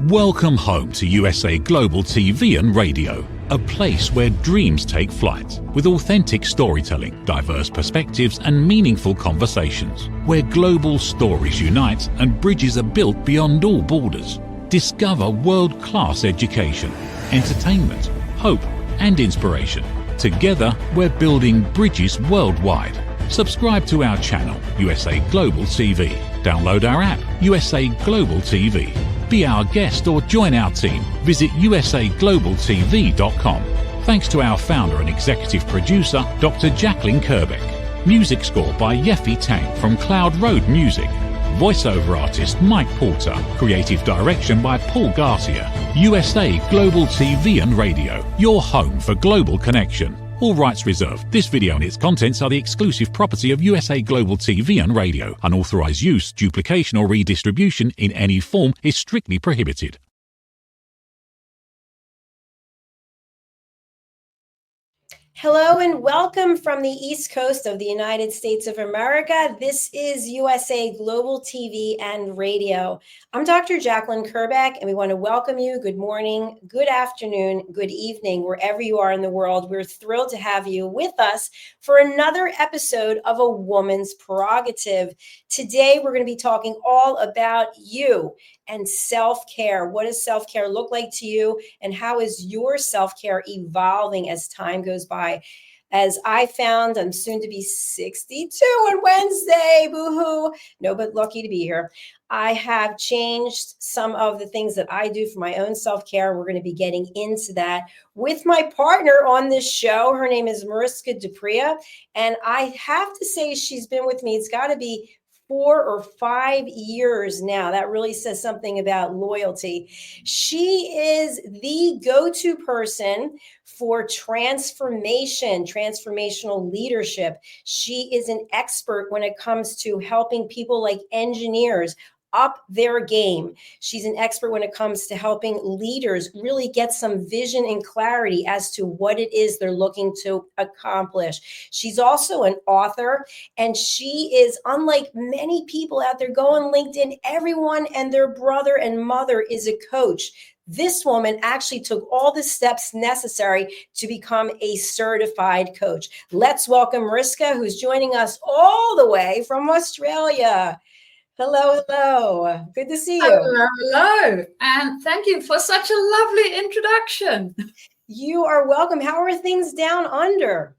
Welcome home to USA Global TV and Radio, a place where dreams take flight, with authentic storytelling, diverse perspectives and meaningful conversations, where global stories unite and bridges are built beyond all borders. Discover world-class education, entertainment, hope and inspiration. Together, we're building bridges worldwide. Subscribe to our channel, USA Global TV. Download our app, USA Global TV. Be our guest or join our team. Visit usaglobaltv.com. Thanks to our founder and executive producer, Dr. Jacqueline Kerbeck. Music score by Yeffy Tang from Cloud Road Music. Voiceover artist Mike Porter. Creative direction by Paul Garcia. USA Global TV and Radio, your home for global connection. All rights reserved. This video and its contents are the exclusive property of USA Global TV and Radio. Unauthorized use, duplication or redistribution in any form is strictly prohibited. Hello and welcome from the East Coast of the United States of America. This is USA Global TV and Radio. I'm Dr. Jacqueline Kerbeck, and we want to welcome you. Good morning, good afternoon, good evening, wherever you are in the world. We're thrilled to have you with us for another episode of A Woman's Prerogative. Today, we're going to be talking all about you and self-care. What does self-care look like to you, and how is your self-care evolving as time goes by? As I found, I'm soon to be 62 on Wednesday, boo-hoo. No, but lucky to be here. I have changed some of the things that I do for my own self-care. We're going to be getting into that with my partner on this show. Her name is Mariska Dupria, and I have to say she's been with me. It's got to be 4 or 5 years now. That really says something about loyalty. She is the go-to person for transformation, transformational leadership. She is an expert when it comes to helping people like engineers up their game. She's an expert when it comes to helping leaders really get some vision and clarity as to what it is they're looking to accomplish. She's also an author, and she is, unlike many people out there, go on LinkedIn, everyone and their brother and mother is a coach. This woman actually took all the steps necessary to become a certified coach. Let's welcome Mariska, who's joining us all the way from Australia. Hello, hello. Good to see you. Hello, hello. And thank you for such a lovely introduction. You are welcome. How are things down under?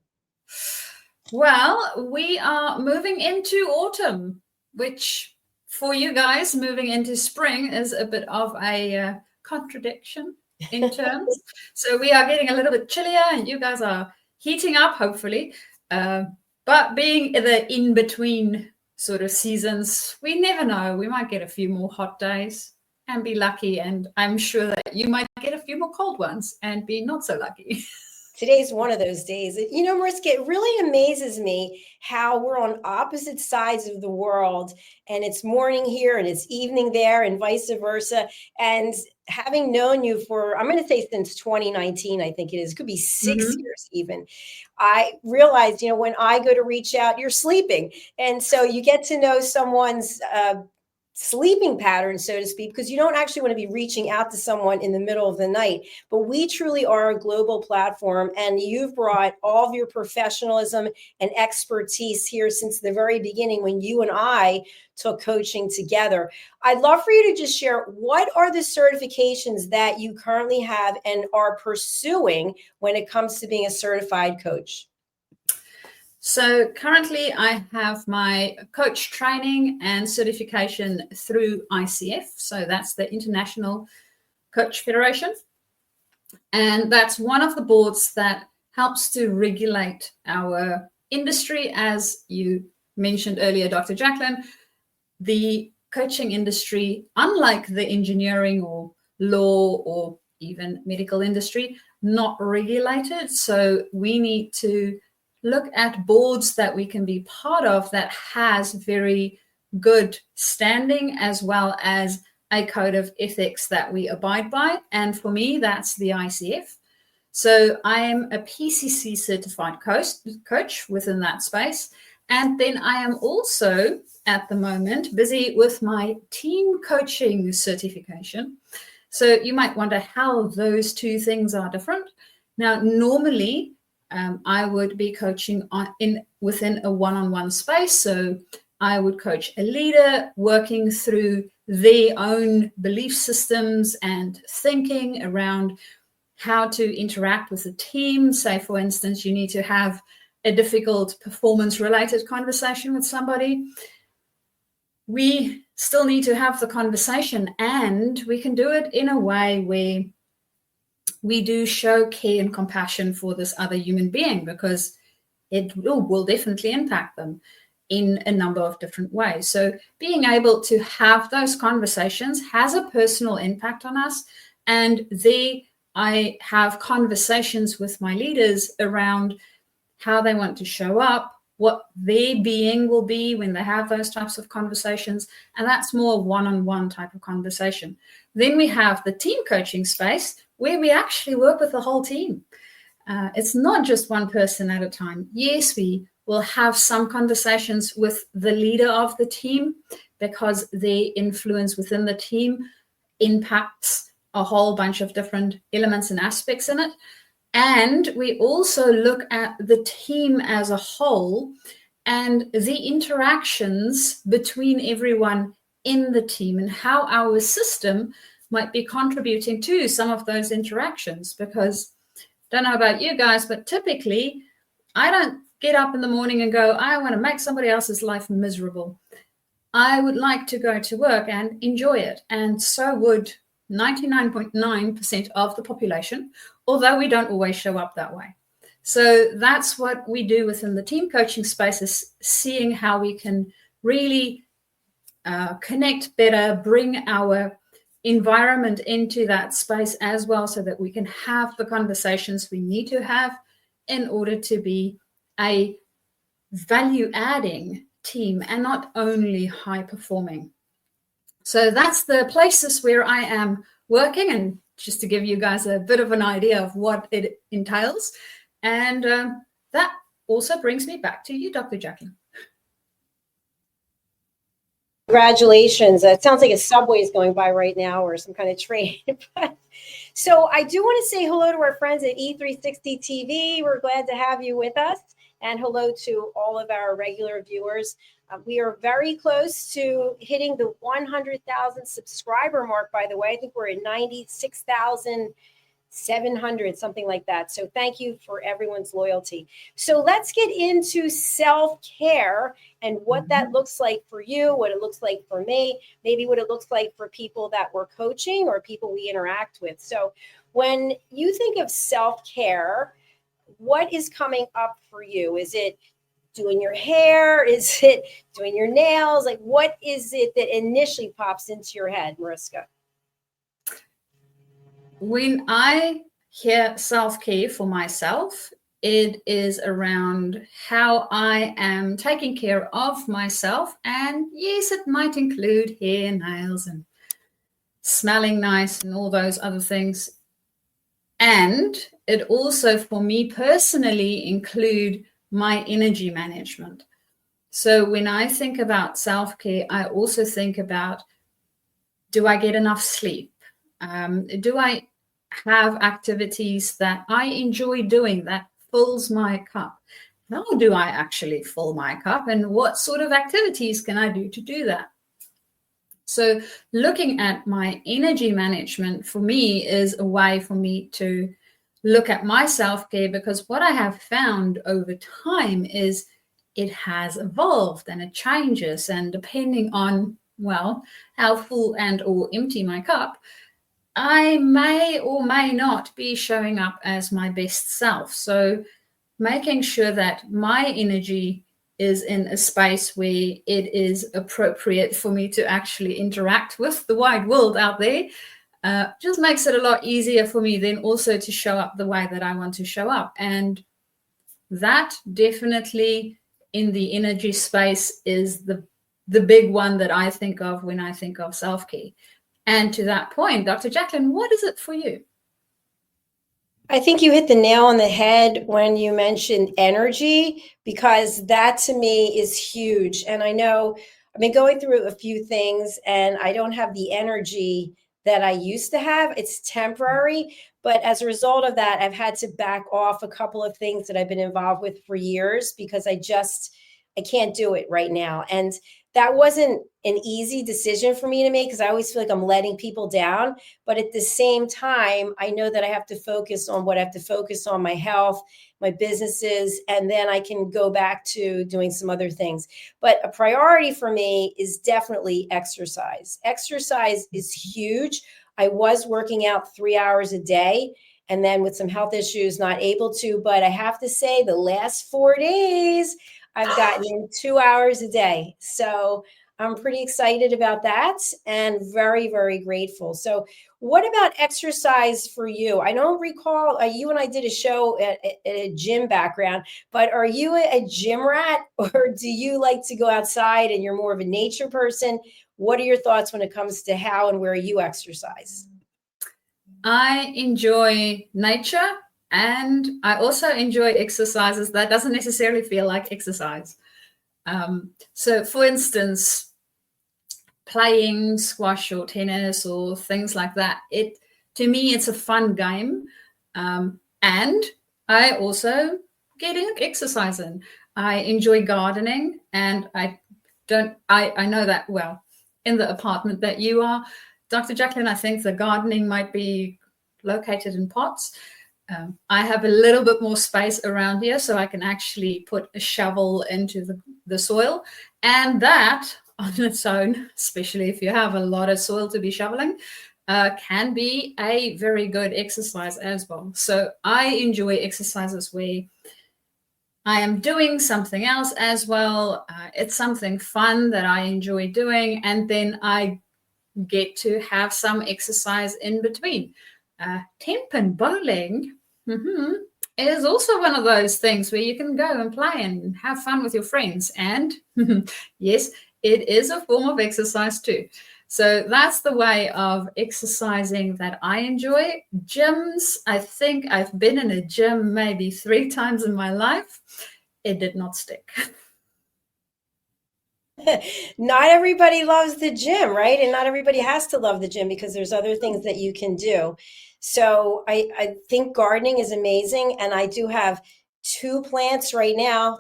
Well, we are moving into autumn, which for you guys, moving into spring is a bit of a contradiction in terms. So we are getting a little bit chillier and you guys are heating up, hopefully. But being the in-between sort of seasons, we never know. We might get a few more hot days and be lucky, and I'm sure that you might get a few more cold ones and be not so lucky. Today's one of those days. You know, Mariska, it really amazes me how we're on opposite sides of the world, and it's morning here and it's evening there and vice versa. And having known you for, I'm going to say since 2019, I think it is, it could be 6 years even, I realized, you know, when I go to reach out, you're sleeping. And so you get to know someone's sleeping pattern, so to speak, because you don't actually want to be reaching out to someone in the middle of the night. But we truly are a global platform, and you've brought all of your professionalism and expertise here since the very beginning when you and I took coaching together. I'd love for you to just share, what are the certifications that you currently have and are pursuing when it comes to being a certified coach? So currently I have my coach training and certification through ICF. So that's the International Coach Federation. And that's one of the boards that helps to regulate our industry. As you mentioned earlier, Dr. Jacqueline, the coaching industry, unlike the engineering or law or even medical industry, not regulated. So we need to look at boards that we can be part of that has very good standing, as well as a code of ethics that we abide by. And for me, that's the ICF. So I am a PCC certified coach within that space. And then I am also at the moment busy with my team coaching certification. So you might wonder how those two things are different. Now, normally I would be coaching within a one-on-one space. So I would coach a leader working through their own belief systems and thinking around how to interact with the team. Say, for instance, you need to have a difficult performance-related conversation with somebody. We still need to have the conversation, and we can do it in a way where we do show care and compassion for this other human being, because it will definitely impact them in a number of different ways. So being able to have those conversations has a personal impact on us. And I have conversations with my leaders around how they want to show up, what their being will be when they have those types of conversations. And that's more one-on-one type of conversation. Then we have the team coaching space where we actually work with the whole team. It's not just one person at a time. Yes, we will have some conversations with the leader of the team because their influence within the team impacts a whole bunch of different elements and aspects in it. And we also look at the team as a whole and the interactions between everyone in the team and how our system might be contributing to some of those interactions. Because I don't know about you guys, but typically I don't get up in the morning and go, I want to make somebody else's life miserable. I would like to go to work and enjoy it. And so would 99.9% of the population, although we don't always show up that way. So that's what we do within the team coaching space, is seeing how we can really connect better, bring our environment into that space as well, so that we can have the conversations we need to have in order to be a value-adding team and not only high-performing. So that's the places where I am working, and just to give you guys a bit of an idea of what it entails. And that also brings me back to you, Dr. Jacqueline. Congratulations. It sounds like a subway is going by right now, or some kind of train. So I do want to say hello to our friends at E360 TV. We're glad to have you with us. And hello to all of our regular viewers. We are very close to hitting the 100,000 subscriber mark, by the way. I think we're at 96,700, something like that. So thank you for everyone's loyalty. So let's get into self-care and what that looks like for you, what it looks like for me, maybe what it looks like for people that we're coaching or people we interact with. So when you think of self-care, what is coming up for you? Is it doing your hair? Is it doing your nails? Like, what is it that initially pops into your head, Mariska? When I hear self-care for myself, it is around how I am taking care of myself. And yes, it might include hair, nails, and smelling nice and all those other things. And it also, for me personally, include my energy management. So when I think about self-care, I also think about, do I get enough sleep? Do I have activities that I enjoy doing that fills my cup? How do I actually fill my cup? And what sort of activities can I do to do that? So looking at my energy management for me is a way for me to look at my self-care, because what I have found over time is it has evolved and it changes. And depending on, well, how full and or empty my cup, I may or may not be showing up as my best self. So making sure that my energy is in a space where it is appropriate for me to actually interact with the wide world out there just makes it a lot easier for me then also to show up the way that I want to show up. And that definitely in the energy space is the big one that I think of when I think of self-care. And to that point, Dr. Jacqueline, what is it for you? I think you hit the nail on the head when you mentioned energy, because that to me is huge. And I know I've been going through a few things and I don't have the energy that I used to have. It's temporary. But as a result of that, I've had to back off a couple of things that I've been involved with for years because I can't do it right now. And that wasn't an easy decision for me to make because I always feel like I'm letting people down. But at the same time, I know that I have to focus on what I have to focus on: my health, my businesses, and then I can go back to doing some other things. But a priority for me is definitely exercise. Exercise is huge. I was working out 3 hours a day, and then with some health issues, not able to. But I have to say, the last 4 days, I've gotten in 2 hours a day. So I'm pretty excited about that and very, very grateful. So, what about exercise for you? I don't recall, you and I did a show at a gym background, but are you a gym rat or do you like to go outside and you're more of a nature person? What are your thoughts when it comes to how and where you exercise? I enjoy nature, and I also enjoy exercises that doesn't necessarily feel like exercise. So, for instance, playing squash or tennis or things like that. To me, it's a fun game, and I also get exercise in. I enjoy gardening, and I know that well in the apartment that you are, Dr. Jacqueline. I think the gardening might be located in pots. I have a little bit more space around here, so I can actually put a shovel into the soil, and that on its own, especially if you have a lot of soil to be shoveling, can be a very good exercise as well. So I enjoy exercises where I am doing something else as well. It's something fun that I enjoy doing, and then I get to have some exercise in between. 10-pin bowling is also one of those things where you can go and play and have fun with your friends. And yes, it is a form of exercise too. So that's the way of exercising that I enjoy. Gyms, I think I've been in a gym maybe 3 times in my life. It did not stick. Not everybody loves the gym, right? And not everybody has to love the gym because there's other things that you can do. So I think gardening is amazing. And I do have 2 plants right now.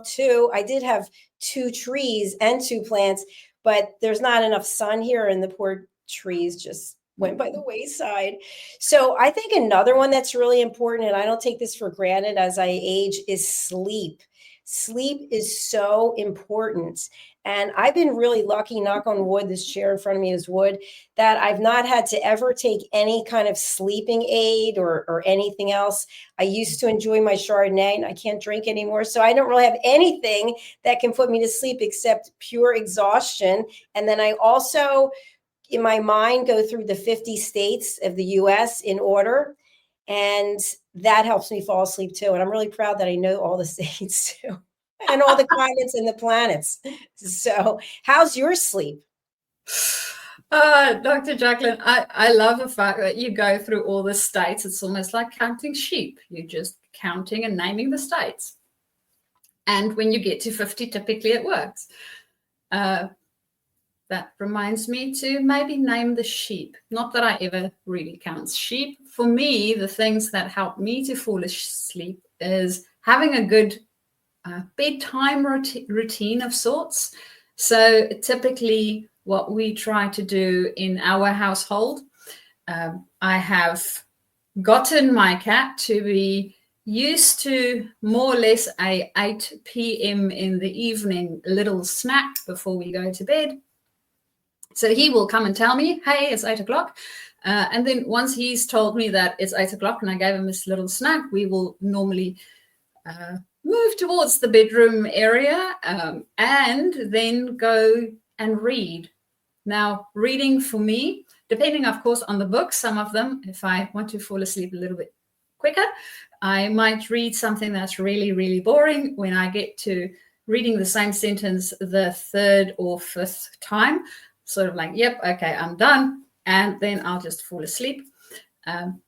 I did have 2 trees and 2 plants, but there's not enough sun here and the poor trees just went by the wayside. So I think another one that's really important, and I don't take this for granted as I age, is sleep. Sleep is so important. And I've been really lucky, knock on wood, this chair in front of me is wood, that I've not had to ever take any kind of sleeping aid or anything else. I used to enjoy my Chardonnay and I can't drink anymore. So I don't really have anything that can put me to sleep except pure exhaustion. And then I also, in my mind, go through the 50 states of the US in order. And that helps me fall asleep too. And I'm really proud that I know all the states too. And all the continents and the planets. So, how's your sleep? Dr. Jacqueline, I love the fact that you go through all the states. It's almost like counting sheep. You're just counting and naming the states. And when you get to 50, typically it works. That reminds me to maybe name the sheep. Not that I ever really count sheep. For me, the things that help me to fall asleep is having a good bedtime routine of sorts. So typically what we try to do in our household, I have gotten my cat to be used to more or less a 8 p.m. in the evening little snack before we go to bed. So he will come and tell me, hey, it's 8 o'clock. And then once he's told me that it's 8 o'clock and I gave him this little snack, we will normally move towards the bedroom area and then go and read. Now, reading for me, depending, of course, on the book, some of them, if I want to fall asleep a little bit quicker, I might read something that's really, really boring. When I get to reading the same sentence the 3rd or 5th time, sort of like, yep, okay, I'm done. And then I'll just fall asleep.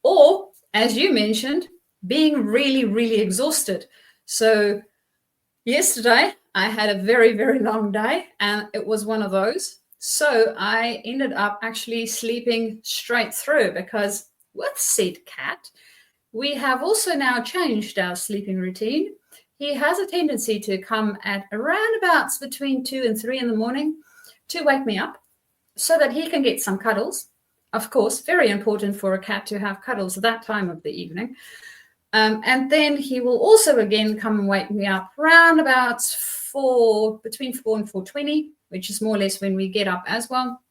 Or, as you mentioned, being really, really exhausted. So yesterday, I had a very, very long day, and it was one of those. So I ended up actually sleeping straight through, because with said cat, we have also now changed our sleeping routine. He has a tendency to come at around about between 2 and 3 in the morning to wake me up so that he can get some cuddles. Of course, very important for a cat to have cuddles at that time of the evening. And then he will also again come and wake me up around about between 4 and 4:20, which is more or less when we get up as well,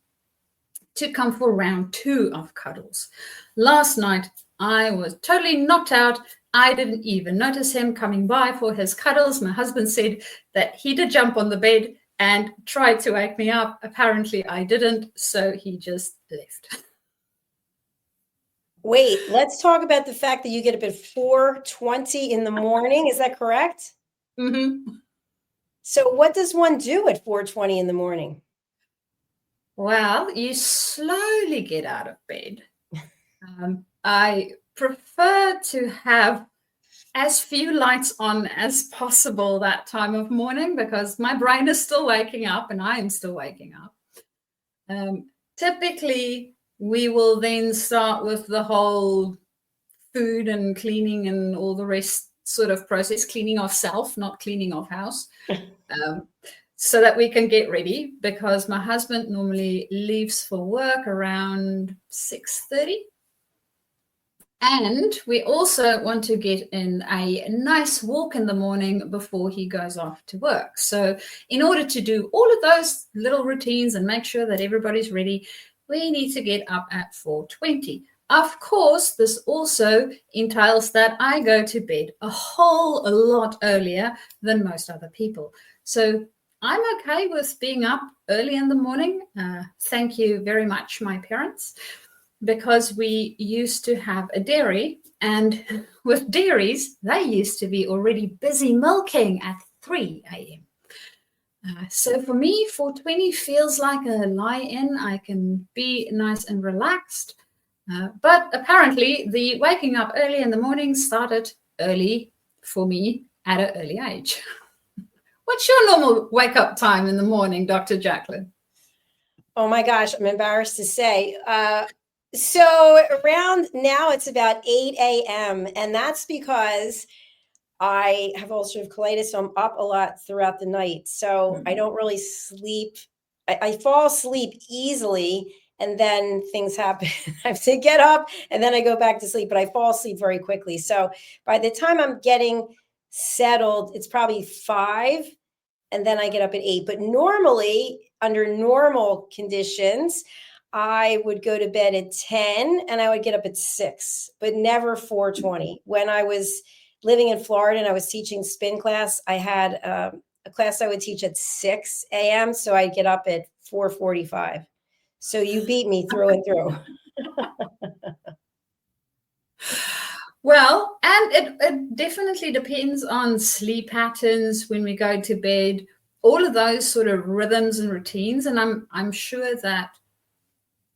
to come for round 2 of cuddles. Last night, I was totally knocked out. I didn't even notice him coming by for his cuddles. My husband said that he did jump on the bed and tried to wake me up. Apparently, I didn't, so he just left. Wait, let's talk about the fact that you get up at 4:20 in the morning. Is that correct? Mm-hmm. So what does one do at 4:20 in the morning? Well, you slowly get out of bed. I prefer to have as few lights on as possible that time of morning, because my brain is still waking up and I am still waking up. Typically, we will then start with the whole food and cleaning and all the rest sort of process, cleaning of self, not cleaning of house, so that we can get ready, because my husband normally leaves for work around 6:30. And we also want to get in a nice walk in the morning before he goes off to work. So in order to do all of those little routines and make sure that everybody's ready, we need to get up at 4:20. Of course, this also entails that I go to bed a whole lot earlier than most other people. So I'm okay with being up early in the morning. Thank you very much, my parents, because we used to have a dairy, and with dairies, they used to be already busy milking at 3 a.m. So for me, 4:20 feels like a lie-in. I can be nice and relaxed. But apparently, the waking up early in the morning started early for me at an early age. What's your normal wake-up time in the morning, Dr. Jacqueline? Oh my gosh, I'm embarrassed to say. So around now it's about 8 a.m. And that's because I have ulcerative colitis, so I'm up a lot throughout the night. So I don't really sleep. I fall asleep easily, and then things happen. I have to get up and then I go back to sleep, but I fall asleep very quickly. So by the time I'm getting settled, it's probably 5, and then I get up at 8. But normally, under normal conditions, I would go to bed at 10 and I would get up at 6, but never 4:20. When I was living in Florida and I was teaching spin class, I had a class I would teach at 6 a.m. So I'd get up at 4:45. So you beat me through and through. Well, and it definitely depends on sleep patterns when we go to bed, all of those sort of rhythms and routines. And I'm sure that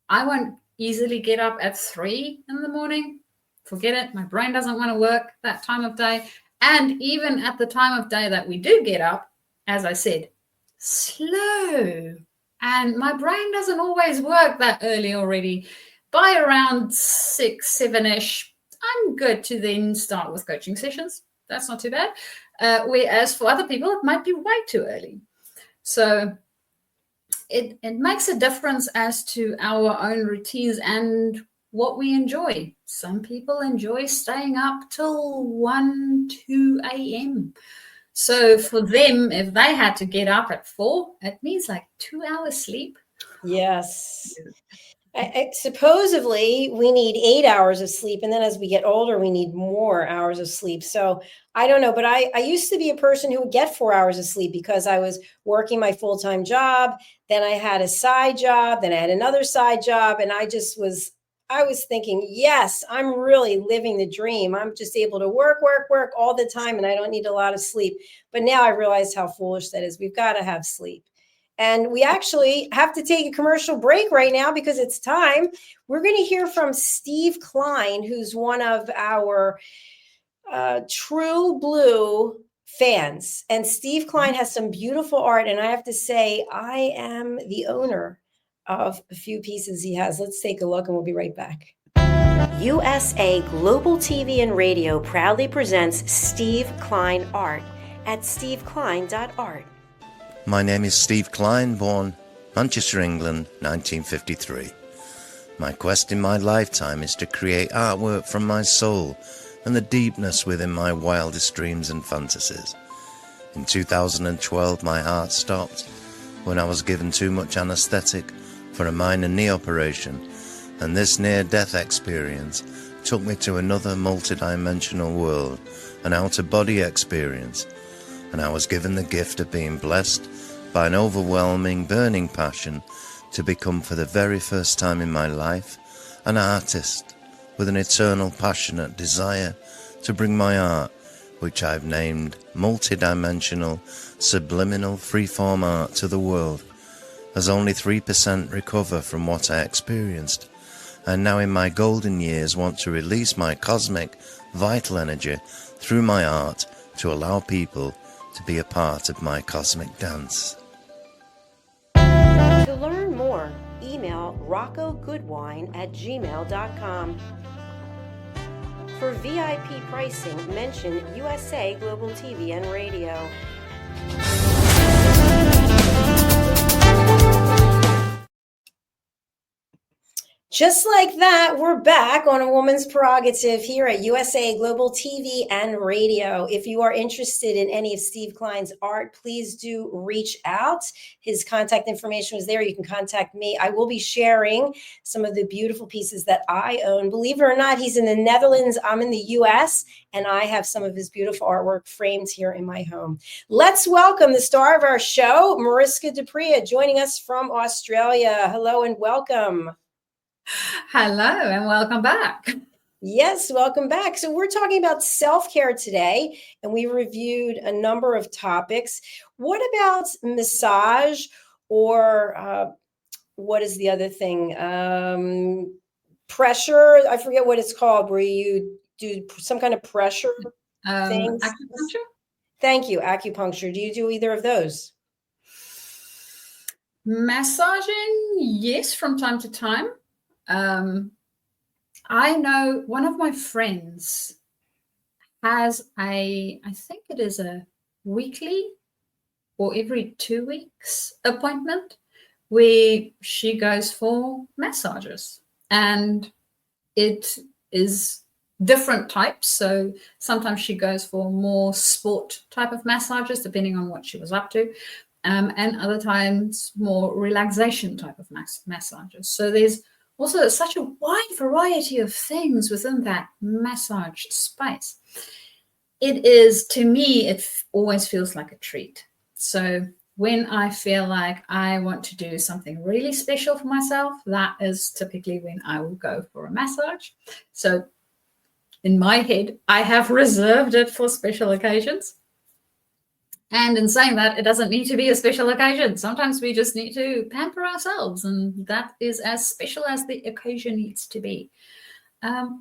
I won't easily get up at 3 in the morning. Forget it. My brain doesn't want to work that time of day. And even at the time of day that we do get up, as I said, slow. And my brain doesn't always work that early already. By around 6, 7-ish, I'm good to then start with coaching sessions. That's not too bad. Whereas for other people, it might be way too early. So it makes a difference as to our own routines and what we enjoy. Some people enjoy staying up till 1, 2 a.m. So for them, if they had to get up at 4, it means like 2 hours sleep. Yes. Supposedly we need 8 hours of sleep. And then as we get older, we need more hours of sleep. So I don't know, but I used to be a person who would get 4 hours of sleep because I was working my full-time job. Then I had a side job. Then I had another side job. And I was thinking, yes, I'm really living the dream. I'm just able to work all the time. And I don't need a lot of sleep. But now I realize how foolish that is. We've got to have sleep. And we actually have to take a commercial break right now because it's time. We're going to hear from Steve Klein, who's one of our True Blue fans. And Steve Klein has some beautiful art. And I have to say, I am the owner of a few pieces he has. Let's take a look and we'll be right back. USA Global TV and Radio proudly presents Steve Klein Art at steveklein.art. My name is Steve Klein, born Manchester, England, 1953. My quest in my lifetime is to create artwork from my soul and the deepness within my wildest dreams and fantasies. In 2012, my heart stopped when I was given too much anesthetic for a minor knee operation, and this near-death experience took me to another multi-dimensional world, an out-of-body experience, and I was given the gift of being blessed by an overwhelming, burning passion to become, for the very first time in my life, an artist with an eternal, passionate desire to bring my art, which I've named multi-dimensional, subliminal, freeform art, to the world, as only 3% recover from what I experienced, and now in my golden years want to release my cosmic, vital energy through my art to allow people to be a part of my cosmic dance. To learn more, email roccogoodwine@gmail.com. For VIP pricing, mention USA Global TV and Radio. Just like that, we're back on A Woman's Prerogative here at USA Global TV and Radio. If you are interested in any of Steve Klein's art, please do reach out. His contact information was there. You can contact me. I will be sharing some of the beautiful pieces that I own. Believe it or not, he's in the Netherlands. I'm in the US, and I have some of his beautiful artwork framed here in my home. Let's welcome the star of our show, Mariska Dupria, joining us from Australia. Hello and welcome. Hello and welcome back. Yes, welcome back. So we're talking about self-care today, and we reviewed a number of topics. What about massage, or what is the other thing? Pressure. I forget what it's called, where you do some kind of pressure things. Acupuncture? Thank you. Acupuncture. Do you do either of those? Massaging, yes, from time to time. I know one of my friends has I think it is a weekly or every 2 weeks appointment where she goes for massages, and it is different types. So sometimes she goes for more sport type of massages, depending on what she was up to. And other times more relaxation type of massages. So there's also such a wide variety of things within that massage space. It is, to me, it always feels like a treat. So when I feel like I want to do something really special for myself, that is typically when I will go for a massage. So in my head, I have reserved it for special occasions. And in saying that, it doesn't need to be a special occasion. Sometimes we just need to pamper ourselves, and that is as special as the occasion needs to be.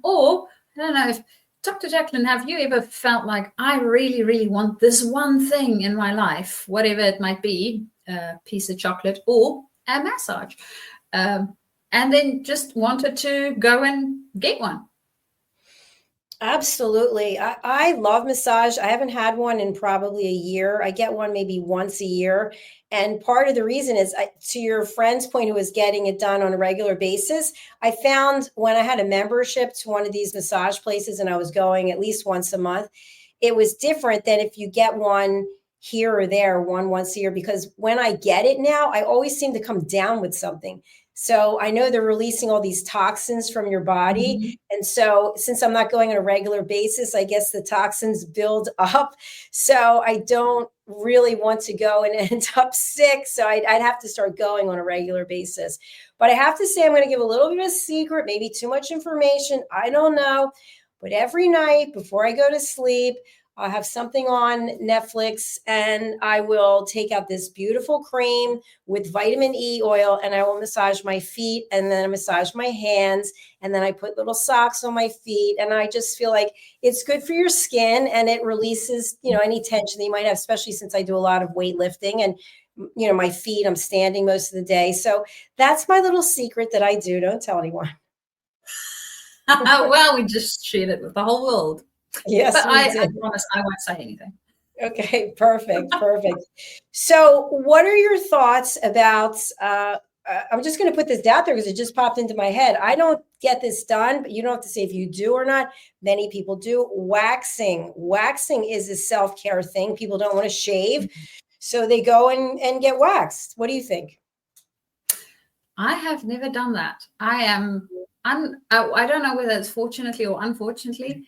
Or, I don't know, if Dr. Jacqueline, have you ever felt like, I really, really want this one thing in my life, whatever it might be, a piece of chocolate or a massage, and then just wanted to go and get one? Absolutely. I love massage. I haven't had one in probably a year. I get one maybe once a year. And part of the reason is, to your friend's point, who was getting it done on a regular basis, I found when I had a membership to one of these massage places and I was going at least once a month, it was different than if you get one here or there, one once a year, because when I get it now, I always seem to come down with something. So I know they're releasing all these toxins from your body. Mm-hmm. And so since I'm not going on a regular basis, I guess the toxins build up. So I don't really want to go and end up sick. So I'd have to start going on a regular basis. But I have to say, I'm going to give a little bit of a secret, maybe too much information. I don't know. But every night before I go to sleep, I'll have something on Netflix, and I will take out this beautiful cream with vitamin E oil, and I will massage my feet, and then I massage my hands, and then I put little socks on my feet, and I just feel like it's good for your skin, and it releases, any tension that you might have, especially since I do a lot of weightlifting, and my feet, I'm standing most of the day. So that's my little secret that I do. Don't tell anyone. Well, we just shared it with the whole world. Yes, but we I did. promise I won't say anything. Okay, perfect. So what are your thoughts about, I'm just going to put this out there because it just popped into my head. I don't get this done, but you don't have to say if you do or not. Many people do. Waxing is a self-care thing. People don't want to shave, so they go and get waxed. What do you think? I have never done that. I don't know whether it's fortunately or unfortunately,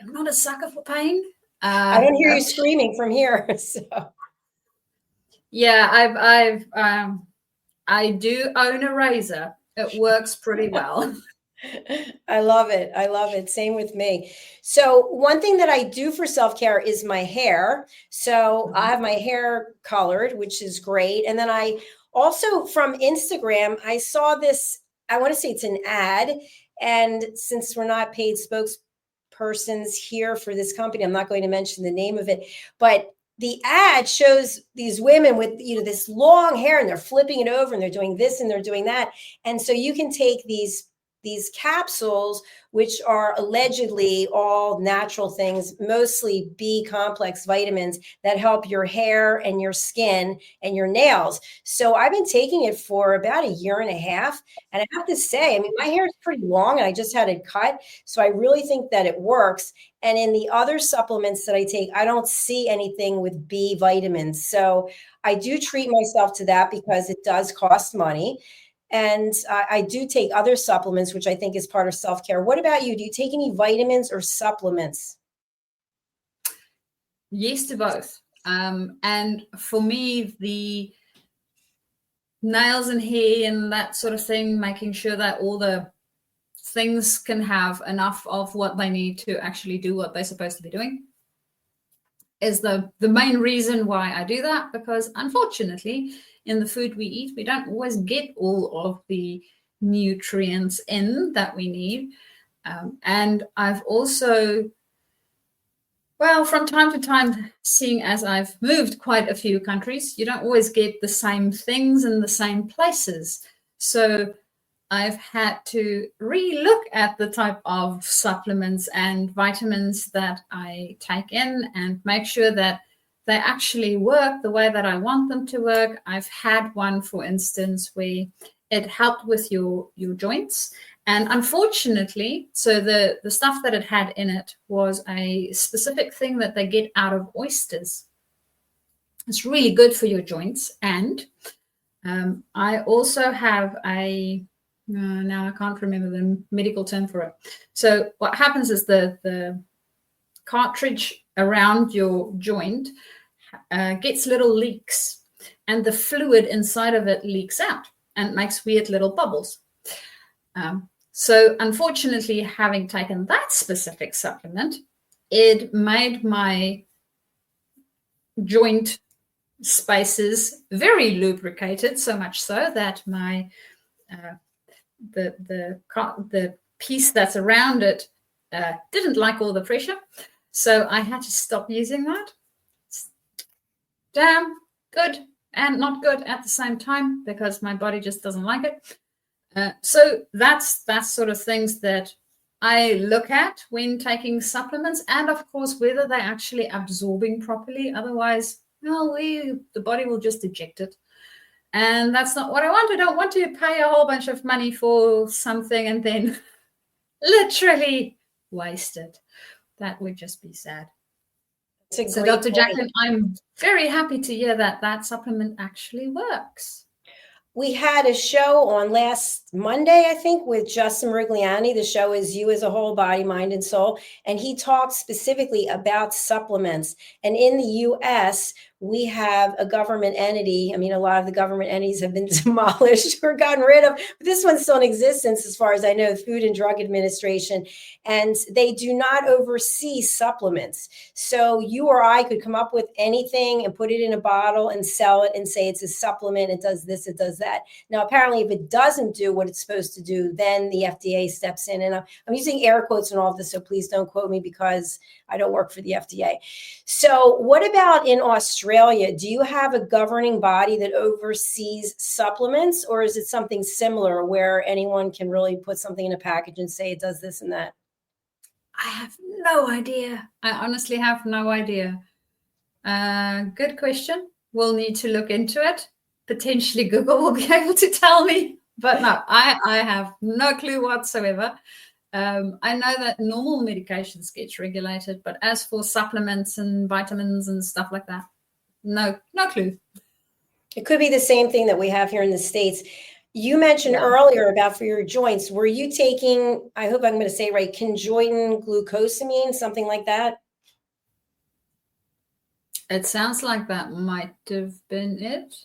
I'm not a sucker for pain. I don't hear you screaming from here. So. Yeah, I do own a razor. It works pretty well. I love it. Same with me. So one thing that I do for self-care is my hair. So I have my hair colored, which is great. And then I also, from Instagram, I saw this, I want to say it's an ad. And since we're not paid spokespersons here for this company, I'm not going to mention the name of it, but the ad shows these women with, this long hair, and they're flipping it over, and they're doing this and they're doing that. And so you can take these capsules, which are allegedly all natural things, mostly B complex vitamins that help your hair and your skin and your nails. So I've been taking it for about a year and a half. And I have to say, my hair is pretty long and I just had it cut. So I really think that it works. And in the other supplements that I take, I don't see anything with B vitamins. So I do treat myself to that because it does cost money. And I do take other supplements, which I think is part of self-care. What about you? Do you take any vitamins or supplements? Yes to both. And for me, the nails and hair and that sort of thing, making sure that all the things can have enough of what they need to actually do what they're supposed to be doing, is the main reason why I do that. Because unfortunately, in the food we eat, we don't always get all of the nutrients in that we need. And I've also, from time to time, seeing as I've moved quite a few countries, you don't always get the same things in the same places. So I've had to re-look at the type of supplements and vitamins that I take in and make sure that they actually work the way that I want them to work. I've had one, for instance, where it helped with your joints. And unfortunately, so the stuff that it had in it was a specific thing that they get out of oysters. It's really good for your joints. And I also have now I can't remember the medical term for it. So what happens is the cartridge around your joint gets little leaks, and the fluid inside of it leaks out and makes weird little bubbles. So unfortunately, having taken that specific supplement, it made my joint spaces very lubricated, so much so that my the piece that's around it didn't like all the pressure. So I had to stop using that. Damn good and not good at the same time, because my body just doesn't like it. So that's sort of things that I look at when taking supplements, and of course whether they're actually absorbing properly. Otherwise, the body will just eject it, and that's not what I want. I don't want to pay a whole bunch of money for something and then literally waste it. That would just be sad. So Dr. Jacqueline, I'm very happy to hear that that supplement actually works. We had a show on last Monday, I think, with Justin Rigliani. The show is You as a Whole, Body, Mind, and Soul. And he talked specifically about supplements. And in the US, we have a government entity. I mean, a lot of the government entities have been demolished or gotten rid of, but this one's still in existence as far as I know, the Food and Drug Administration, and they do not oversee supplements. So you or I could come up with anything and put it in a bottle and sell it and say it's a supplement, it does this, it does that. Now, apparently, if it doesn't do what it's supposed to do, then the FDA steps in. And I'm using air quotes and all of this, so please don't quote me because I don't work for the FDA. So what about in Australia? Do you have a governing body that oversees supplements, or is it something similar where anyone can really put something in a package and say it does this and that? I have no idea. I honestly have no idea. Good question. We'll need to look into it. Potentially Google will be able to tell me, but no, I have no clue whatsoever. I know that normal medications get regulated, but as for supplements and vitamins and stuff like that, no clue. It could be the same thing that we have here in the States. You mentioned earlier about for your joints, were you taking, I hope I'm going to say it right, conjoined glucosamine, something like that? It sounds like that might have been it.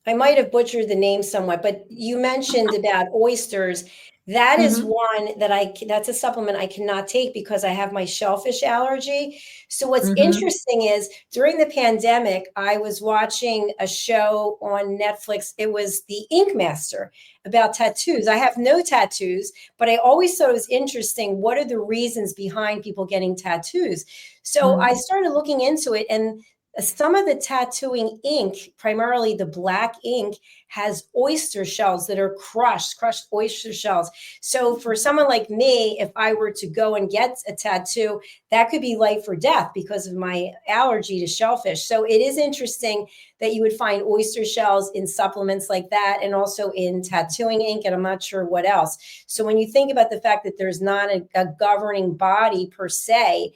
I might have butchered the name somewhat, but you mentioned about oysters. That is one that that's a supplement I cannot take because I have my shellfish allergy. So what's interesting is during the pandemic, I was watching a show on Netflix. It was The Ink Master about tattoos. I have no tattoos, but I always thought it was interesting. What are the reasons behind people getting tattoos? So I started looking into it, and some of the tattooing ink, primarily the black ink, has oyster shells that are crushed oyster shells. So for someone like me, if I were to go and get a tattoo, that could be life or death because of my allergy to shellfish. So it is interesting that you would find oyster shells in supplements like that and also in tattooing ink, and I'm not sure what else. So when you think about the fact that there's not a governing body per se,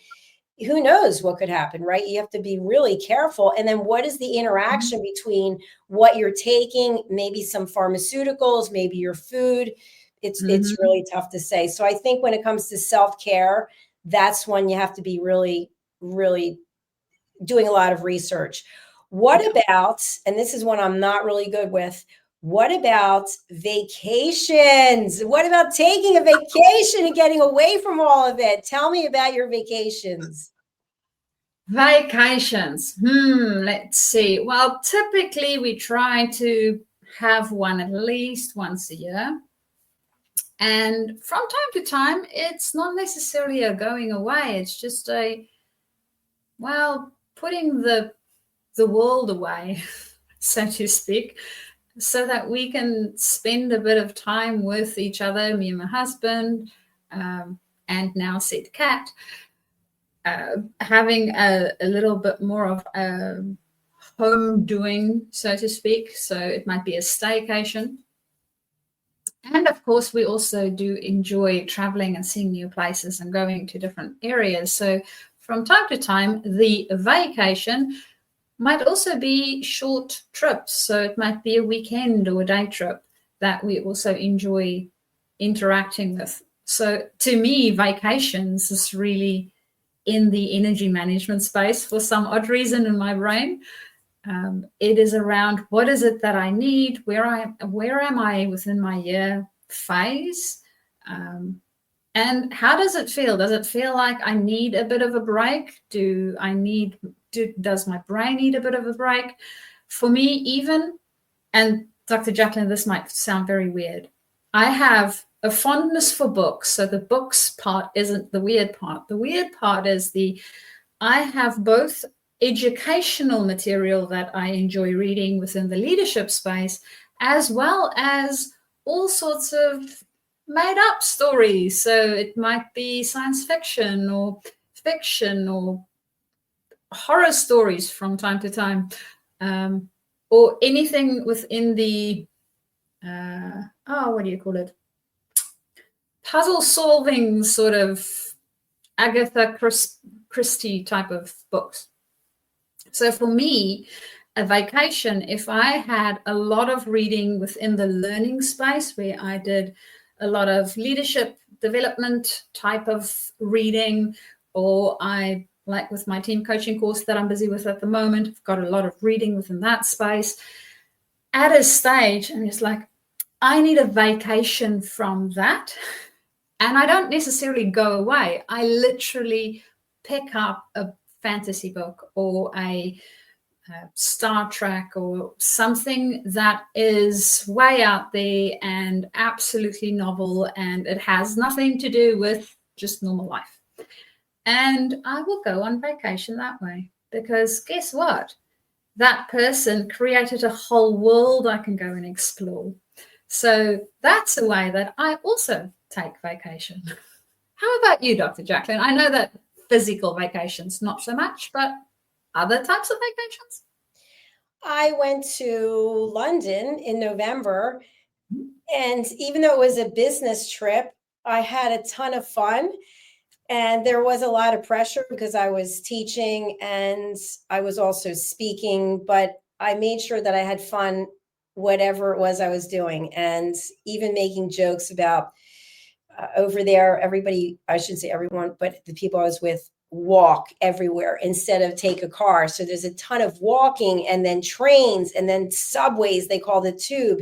who knows what could happen, right? You have to be really careful. And then what is the interaction between what you're taking, maybe some pharmaceuticals, maybe your food? It's really tough to say. So I think when it comes to self-care, that's when you have to be really, really doing a lot of research. What about, and this is one I'm not really good with, what about vacations? What about taking a vacation and getting away from all of it? Tell me about your vacations. Vacations. Let's see. Well, typically we try to have one at least once a year. And from time to time, it's not necessarily a going away. It's just putting the world away, so to speak, so that we can spend a bit of time with each other, me and my husband, and now said cat, having a little bit more of home doing, so to speak. So it might be a staycation. And of course, we also do enjoy traveling and seeing new places and going to different areas. So from time to time, the vacation might also be short trips. So it might be a weekend or a day trip that we also enjoy interacting with. So to me, vacations is really in the energy management space for some odd reason in my brain. It is around what is it that I need, where am I within my year phase, and how does it feel? Does it feel like I need a bit of a break? Does my brain need a bit of a break? For me, even, and Dr. Jacqueline, this might sound very weird, I have a fondness for books. So the books part isn't the weird part. The weird part is I have both educational material that I enjoy reading within the leadership space, as well as all sorts of made up stories. So it might be science fiction or horror stories from time to time, or anything within the, what do you call it? Puzzle solving sort of Agatha Christie type of books. So for me, a vacation, if I had a lot of reading within the learning space where I did a lot of leadership development type of reading, or I like with my team coaching course that I'm busy with at the moment. I've got a lot of reading within that space. At a stage, I'm just like, I need a vacation from that. And I don't necessarily go away. I literally pick up a fantasy book or a Star Trek or something that is way out there and absolutely novel, and it has nothing to do with just normal life. And I will go on vacation that way, because guess what? That person created a whole world I can go and explore. So that's a way that I also take vacation. How about you, Dr. Jacqueline? I know that physical vacations, not so much, but other types of vacations? I went to London in November, and even though it was a business trip, I had a ton of fun. And there was a lot of pressure because I was teaching and I was also speaking, but I made sure that I had fun, whatever it was I was doing, and even making jokes about over there, everybody, I shouldn't say everyone, but the people I was with walk everywhere instead of take a car. So there's a ton of walking, and then trains, and then subways, they call the tube,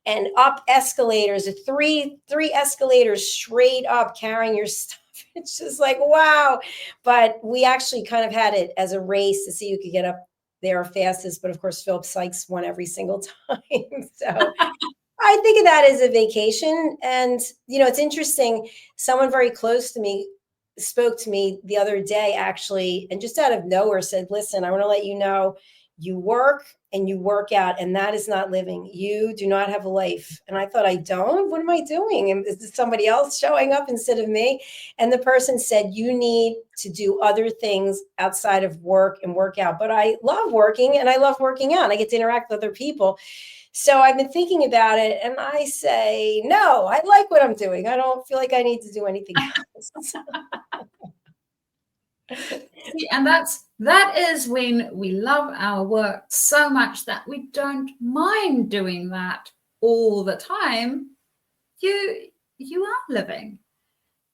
and up escalators, three escalators straight up carrying your stuff. It's just like, wow. But we actually kind of had it as a race to see who could get up there fastest. But of course, Philip Sykes won every single time. So I think of that as a vacation. And, it's interesting. Someone very close to me spoke to me the other day, actually, and just out of nowhere said, listen, I want to let you know, you work and you work out, and that is not living. You do not have a life. And I thought, I don't? What am I doing? And is somebody else showing up instead of me? And the person said, you need to do other things outside of work and work out. But I love working and I love working out. And I get to interact with other people. So I've been thinking about it, and I say, no, I like what I'm doing. I don't feel like I need to do anything else. See, and that is when we love our work so much that we don't mind doing that all the time. You are living,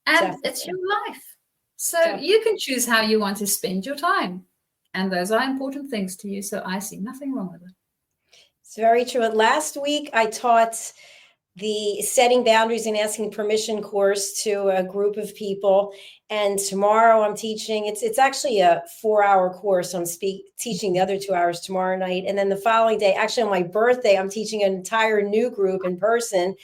and Definitely. It's your life. So You can choose how you want to spend your time. And those are important things to you. So I see nothing wrong with it. It's very true. Last week, I taught the setting boundaries and asking permission course to a group of people. And tomorrow I'm teaching, it's actually a 4-hour course. I'm teaching the other 2 hours tomorrow night. And then the following day, actually on my birthday, I'm teaching an entire new group in person.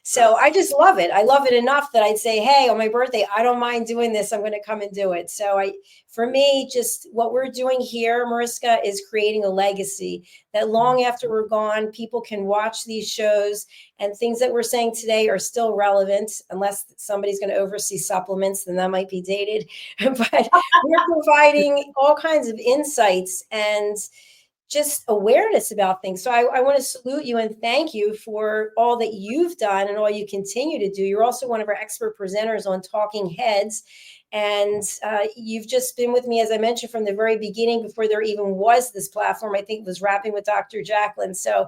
So I just love it. I love it enough that I'd say, hey, on my birthday, I don't mind doing this. I'm going to come and do it. So for me, just what we're doing here, Mariska, is creating a legacy that long after we're gone, people can watch these shows, and things that we're saying today are still relevant, unless somebody's going to oversee supplements, then that might be dated. But we're providing all kinds of insights and just awareness about things. So I want to salute you and thank you for all that you've done and all you continue to do. You're also one of our expert presenters on Talking Heads. And you've just been with me, as I mentioned, from the very beginning, before there even was this platform. I think it was Rapping with Dr. Jacqueline. So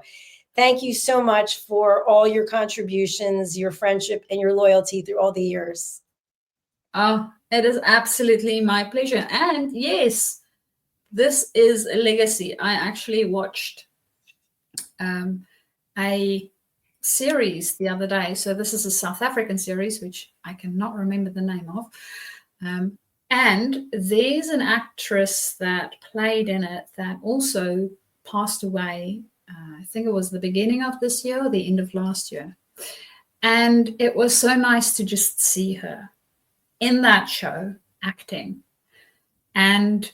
thank you so much for all your contributions, your friendship, and your loyalty through all the years. Oh, it is absolutely my pleasure. And yes, this is a legacy. I actually watched a series the other day. So this is a South African series, which I cannot remember the name of. And there's an actress that played in it that also passed away. I think it was the beginning of this year or the end of last year. And it was so nice to just see her in that show acting. And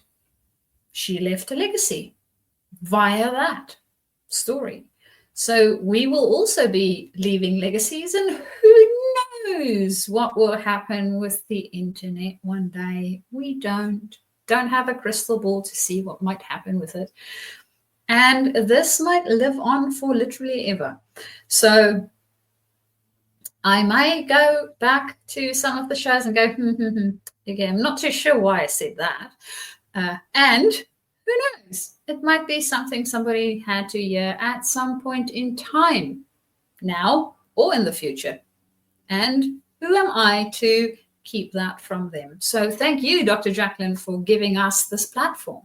she left a legacy via that story. So we will also be leaving legacies, and who knows what will happen with the internet one day. We don't have a crystal ball to see what might happen with it. And this might live on for literally ever. So I may go back to some of the shows and go, again, I'm not too sure why I said that. And who knows? It might be something somebody had to hear at some point in time, now or in the future. And who am I to keep that from them. So thank you, Dr. Jacqueline, for giving us this platform.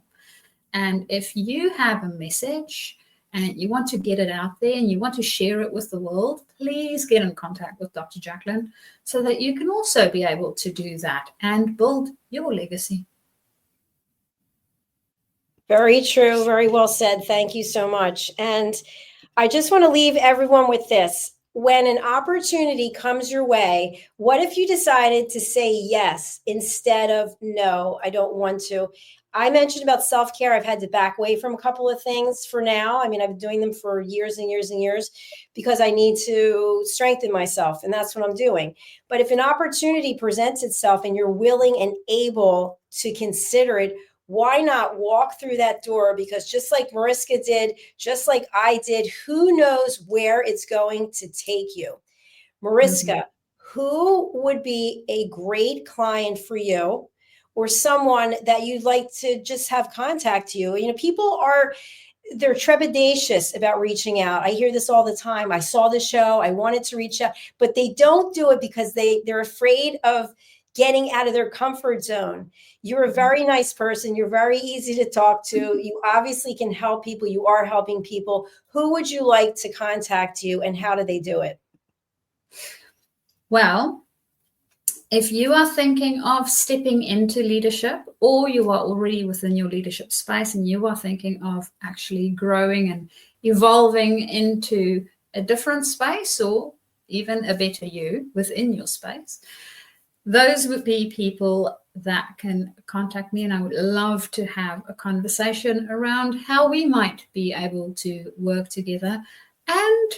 And if you have a message and you want to get it out there and you want to share it with the world, please get in contact with Dr. Jacqueline so that you can also be able to do that and build your legacy. Very true. Very well said. Thank you so much. And I just want to leave everyone with this. When an opportunity comes your way, what if you decided to say yes instead of no, I don't want to? I mentioned about self-care. I've had to back away from a couple of things for now. I mean, I've been doing them for years and years and years because I need to strengthen myself, and that's what I'm doing. But if an opportunity presents itself and you're willing and able to consider it, why not walk through that door? Because just like Mariska did, just like I did, who knows where it's going to take you? Mariska, who would be a great client for you, or someone that you'd like to just have contact you? You know, people they're trepidatious about reaching out. I hear this all the time. I saw the show, I wanted to reach out, but they don't do it because they're afraid of getting out of their comfort zone. You're a very nice person. You're very easy to talk to. You obviously can help people. You are helping people. Who would you like to contact you, and how do they do it? Well, if you are thinking of stepping into leadership, or you are already within your leadership space and you are thinking of actually growing and evolving into a different space or even a better you within your space, those would be people that can contact me, and I would love to have a conversation around how we might be able to work together. And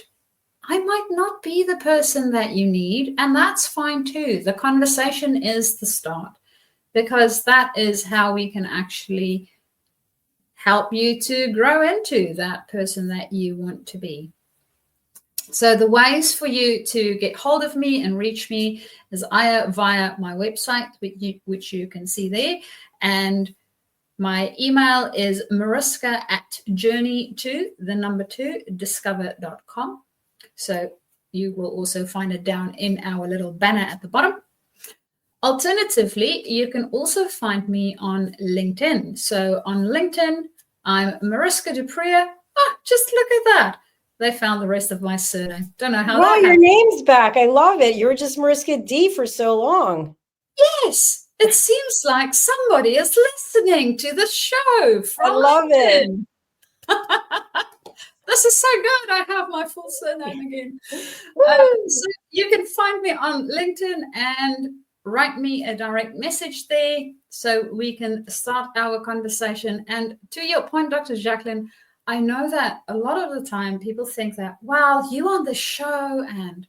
I might not be the person that you need, and that's fine too. The conversation is the start, because that is how we can actually help you to grow into that person that you want to be. So the ways for you to get hold of me and reach me is either via my website, which you can see there, and my email is mariska@journey2discover.com. So you will also find it down in our little banner at the bottom. Alternatively, you can also find me on LinkedIn. So on LinkedIn, I'm Mariska Dupree. Just look at that. They found the rest of my surname. Don't know how that happened. Your name's back. I love it. You were just Mariska D for so long. Yes, it seems like somebody is listening to the show. I love it. This is so good. I have my full surname again. So you can find me on LinkedIn and write me a direct message there so we can start our conversation. And to your point, Dr. Jacqueline, I know that a lot of the time people think that, well, you on the show and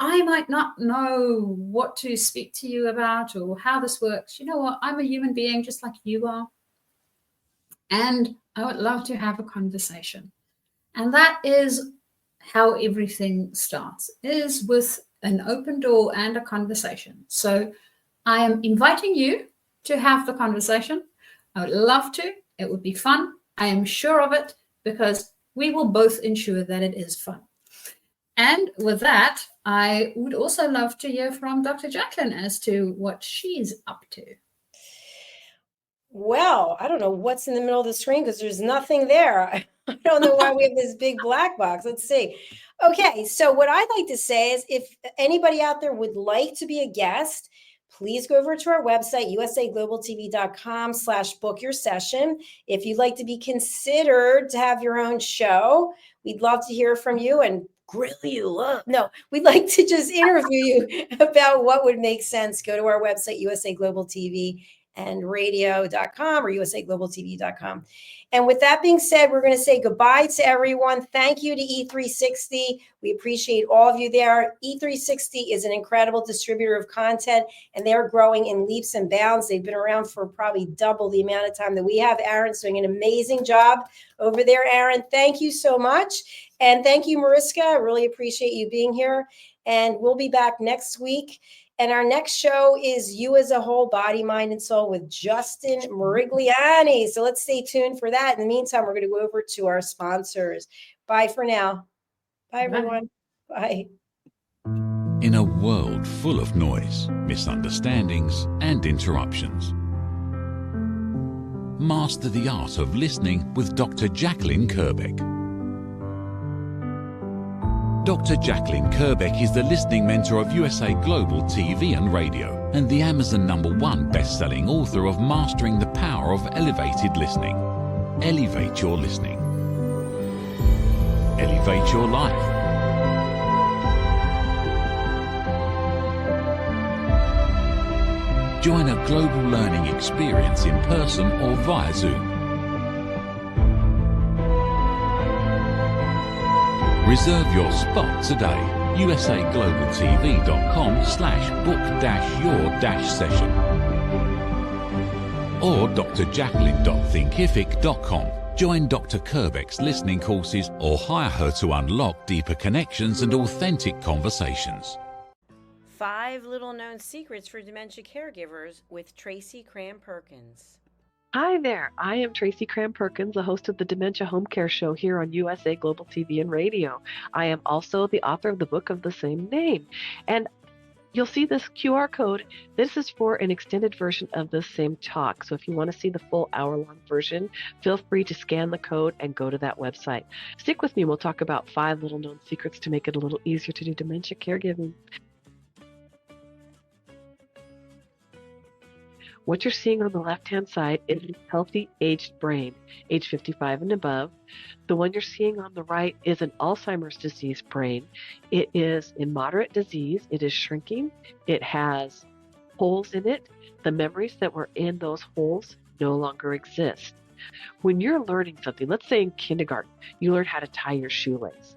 I might not know what to speak to you about or how this works. You know what? I'm a human being just like you are. And I would love to have a conversation. And that is how everything starts, is with an open door and a conversation. So I am inviting you to have the conversation. I would love to. It would be fun. I am sure of it, because we will both ensure that it is fun. And with that, I would also love to hear from Dr. Jacqueline as to what she's up to. Well, I don't know what's in the middle of the screen because there's nothing there. I don't know why we have this big black box. Let's see. Okay, so what I'd like to say is if anybody out there would like to be a guest, please go over to our website, usaglobaltv.com/book your session. If you'd like to be considered to have your own show, we'd love to hear from you and grill you up. No, we'd like to just interview you about what would make sense. Go to our website, usaglobaltvandradio.com or usaglobaltv.com. And with that being said, we're going to say goodbye to everyone. Thank you to E360. We appreciate all of you there. E360 is an incredible distributor of content, and they're growing in leaps and bounds. They've been around for probably double the amount of time that we have. Aaron's doing an amazing job over there. Aaron, thank you so much. And thank you, Mariska. I really appreciate you being here. And we'll be back next week. And our next show is You as a Whole, Body, Mind, and Soul with Justin Morigliani. So let's stay tuned for that. In the meantime, we're going to go over to our sponsors. Bye for now. Bye, everyone. Bye. in a world full of noise, misunderstandings, and interruptions. Master the art of listening with Dr. Jacqueline Kerbeck. Dr. Jacqueline Kerbeck is the listening mentor of USA Global TV and Radio and the Amazon #1 best-selling author of Mastering the Power of Elevated Listening. Elevate your listening. Elevate your life. Join a global learning experience in person or via Zoom. Reserve your spot today. usaglobaltv.com/book-your-session or drjacqueline.thinkific.com. Join Dr. Kerbeck's listening courses or hire her to unlock deeper connections and authentic conversations. 5 little known secrets for dementia caregivers with Tracy Cram-Perkins. Hi there, I am Tracy Cram-Perkins, the host of the Dementia Home Care Show here on USA Global TV and Radio. I am also the author of the book of the same name. And you'll see this QR code. This is for an extended version of the same talk. So if you want to see the full hour-long version, feel free to scan the code and go to that website. Stick with me. We'll talk about 5 little known secrets to make it a little easier to do dementia caregiving. What you're seeing on the left-hand side is a healthy aged brain, age 55 and above. The one you're seeing on the right is an Alzheimer's disease brain. It is in moderate disease. It is shrinking. It has holes in it. The memories that were in those holes no longer exist. When you're learning something, let's say in kindergarten, you learn how to tie your shoelace.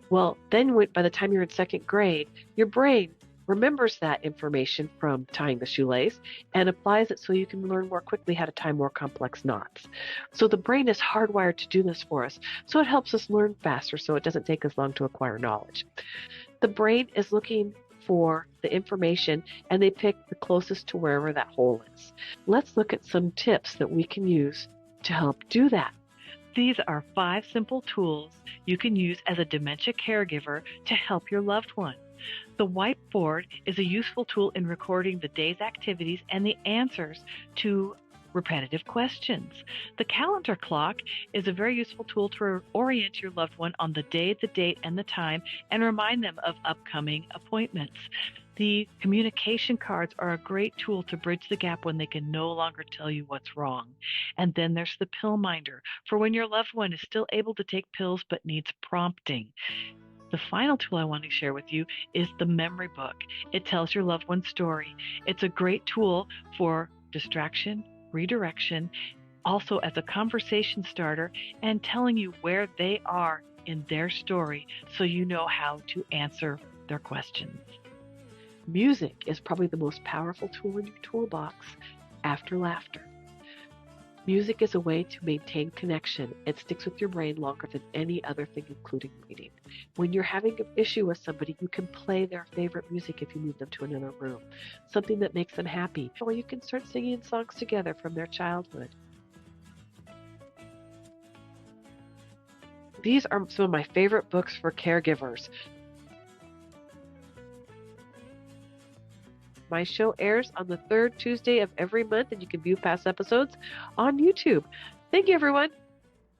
Well, then by the time you're in 2nd grade, your brain remembers that information from tying the shoelace and applies it so you can learn more quickly how to tie more complex knots. So the brain is hardwired to do this for us. So it helps us learn faster so it doesn't take us long to acquire knowledge. The brain is looking for the information and they pick the closest to wherever that hole is. Let's look at some tips that we can use to help do that. These are 5 simple tools you can use as a dementia caregiver to help your loved one. The whiteboard is a useful tool in recording the day's activities and the answers to repetitive questions. The calendar clock is a very useful tool to orient your loved one on the day, the date, and the time, and remind them of upcoming appointments. The communication cards are a great tool to bridge the gap when they can no longer tell you what's wrong. And then there's the pill minder, for when your loved one is still able to take pills but needs prompting. The final tool I want to share with you is the memory book. It tells your loved one's story. It's a great tool for distraction, redirection, also as a conversation starter, and telling you where they are in their story so you know how to answer their questions. Music is probably the most powerful tool in your toolbox after laughter. Music is a way to maintain connection. It sticks with your brain longer than any other thing, including reading. When you're having an issue with somebody, you can play their favorite music if you move them to another room, something that makes them happy, or you can start singing songs together from their childhood. These are some of my favorite books for caregivers. My show airs on the 3rd Tuesday of every month, and you can view past episodes on YouTube. Thank you, everyone.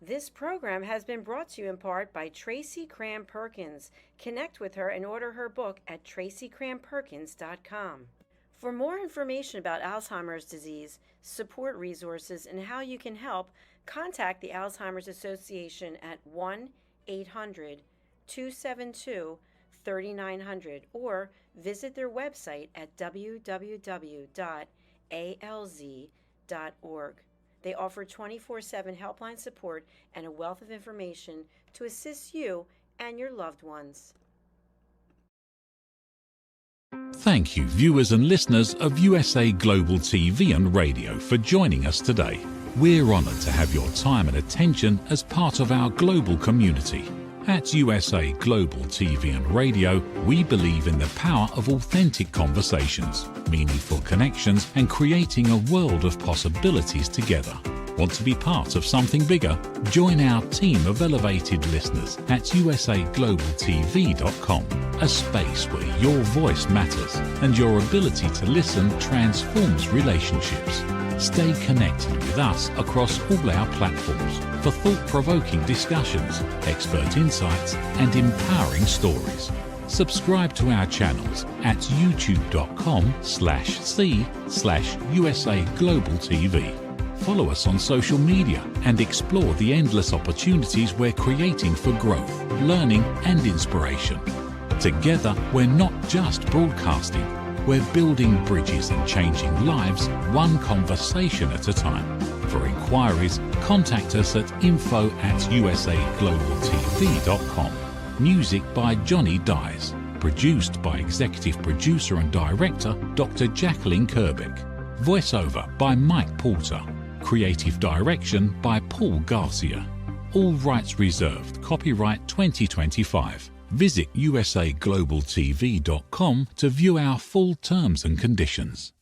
This program has been brought to you in part by Tracy Cram-Perkins. Connect with her and order her book at tracycramperkins.com. For more information about Alzheimer's disease, support resources, and how you can help, contact the Alzheimer's Association at 1-800-272-3900 or visit their website at www.alz.org. They offer 24/7 helpline support and a wealth of information to assist you and your loved ones. Thank you, viewers and listeners of USA Global TV and Radio, for joining us today. We're honored to have your time and attention as part of our global community. At USA Global TV and Radio, we believe in the power of authentic conversations, meaningful connections, and creating a world of possibilities together. Want to be part of something bigger? Join our team of elevated listeners at usaglobaltv.com, a space where your voice matters and your ability to listen transforms relationships. Stay connected with us across all our platforms for thought-provoking discussions, expert insights, and empowering stories. Subscribe to our channels at youtube.com/c/usaglobaltv. Follow us on social media and explore the endless opportunities we're creating for growth, learning, and inspiration. Together, we're not just broadcasting, we're building bridges and changing lives one conversation at a time. For inquiries, contact us at info@usaglobaltv.com. Music by Johnny Dyes. Produced by Executive Producer and Director Dr. Jacqueline Kerbeck. Voiceover by Mike Porter. Creative Direction by Paul Garcia. All rights reserved. Copyright 2025. Visit usaglobaltv.com to view our full terms and conditions.